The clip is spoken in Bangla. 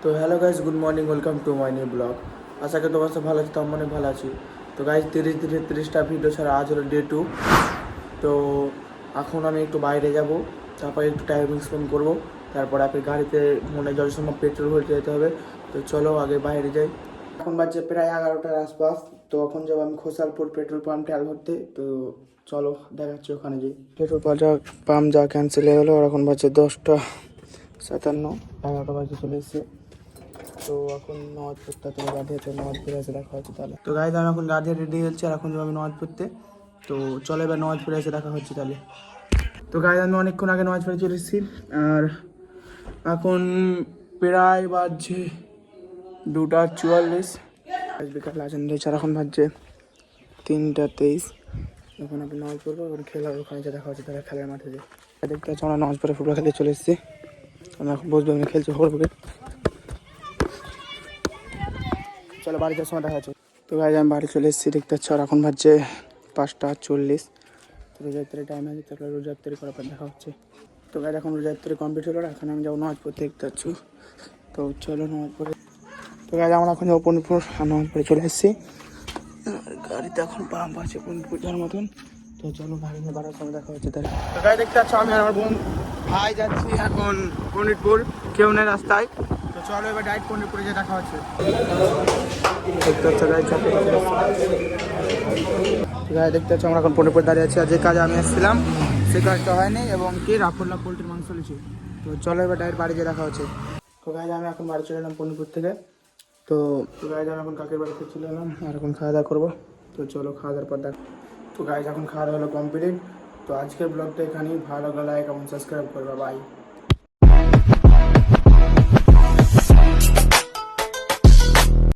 তো hello guys, good morning, welcome to my new blog. আশা করি তোমার সব ভালো আছে, তো আমি ভালো আছি। তো গাইজ 30টা ভিডিও ছাড়া আজ হলো ডে 2। তো এখন আমি একটু বাইরে যাব, তারপরে একটু টাইম স্পেন্ড করবো, তারপর আপনি গাড়িতে মনে যত সময় পেট্রোল ভরতে যেতে হবে। তো চলো আগে বাইরে যাই। এখন বাজছে প্রায় 11টার আশপাশ। তো এখন যাবো আমি খোসালপুর পেট্রোল পাম্প তেল ভরতে। তো চলো দেখাচ্ছি ওখানে যাই। পেট্রোল পাম্প যা ক্যান্সেল হয়ে গেলো, আর এখন বাজছে 10:57, 11টা বাজে চলে এসছে। তো এখন নামাজ পড়তে তুমি গাড়িতে নামাজ পড়ে এসে দেখা হচ্ছে তাহলে। তো গাড়িতে আমি এখন গাড়ি রেডি হচ্ছে, আর এখন যাবো আমি নামাজ পড়তে। তো চলো এবার নামাজ পড়ে এসে দেখা হচ্ছে তাহলে। তো গাড়ি আমি অনেকক্ষণ আগে নামাজ পড়ে চলে এসেছি, আর এখন প্রায় বাজছে 2:44। আজ বিকাল আছেন দিয়েছে, আর এখন বাজছে 3:23। এখন আপনি নামাজ পড়বো, এখন খেলার ওখানে যে দেখা হচ্ছে তাহলে খেলার মাঠে যে দেখতে হচ্ছে। আমরা নামাজ পড়ে ফুটবল খেলতে চলে এসেছি। আমরা এখন বসবো, আমি খেলছি ফুটবল। চলো বাড়ি যাওয়ার সময় দেখা হচ্ছে। তো গাইজ আমি বাড়ি চলে এসেছি, দেখতে পাচ্ছি। আর এখন বাজছে 5:40। তো রোজা ইফতারের টাইম আছে, তারপরে রোজা ইফতারি করার পর দেখা হচ্ছে। তো গাইজ এখন রোজা ইফতারি কমপ্লিট হলো, এখন আমি যাবো নামাজ পড়তে, দেখতে পাচ্ছি। তো চলো নামাজ পড়ে। তো গাইজ আমরা এখন যাবো পূর্ণিপুর, আর নামাজ পড়ে চলে এসেছি। গাড়িতে এখন পাম্প আছে পূর্ণিপুর যাওয়ার মতন। তো চলো গাড়ি নিয়ে বাড়ার সময় দেখা হচ্ছে তাহলে। তো গাড়ি দেখতে পাচ্ছ, আমি আর আমার বোন ভাই যাচ্ছি এখন পূর্ণিপুর, কেউ নেই রাস্তায়। তো চলো এবার ডাইরেক্ট পূর্ণিপুরে গিয়ে দেখা হচ্ছে। দেখতে পাচ্ছ গাড়ি চাপে গাড়ি দেখতে পাচ্ছ, আমরা এখন পূর্ণিপুর দাঁড়িয়ে আছি। আর যে কাজে আমি এসেছিলাম সে কাজটা হয়নি, এবং কি রাফুল্লা পোলট্রির মাংস নিয়েছি। তো চলো এবার ডাইরেক্ট বাড়ি গিয়ে দেখা হচ্ছে। তো গাড়ি আমি এখন বাড়ি চলে এলাম পূর্ণিপুর থেকে। তো গাড়ি আমি এখন কাকের বাড়িতে চলে এলাম, আর এখন খাওয়া দাওয়া করবো। তো চলো খাওয়া দাওয়ার পর দেখ। তো গাইজ এখন খাওয়া দাওয়া হলো কমপ্লিট। তো আজকের ব্লগটা এখানেই, ভালো লাগলে লাইক এবং সাবস্ক্রাইব করবে। বাই।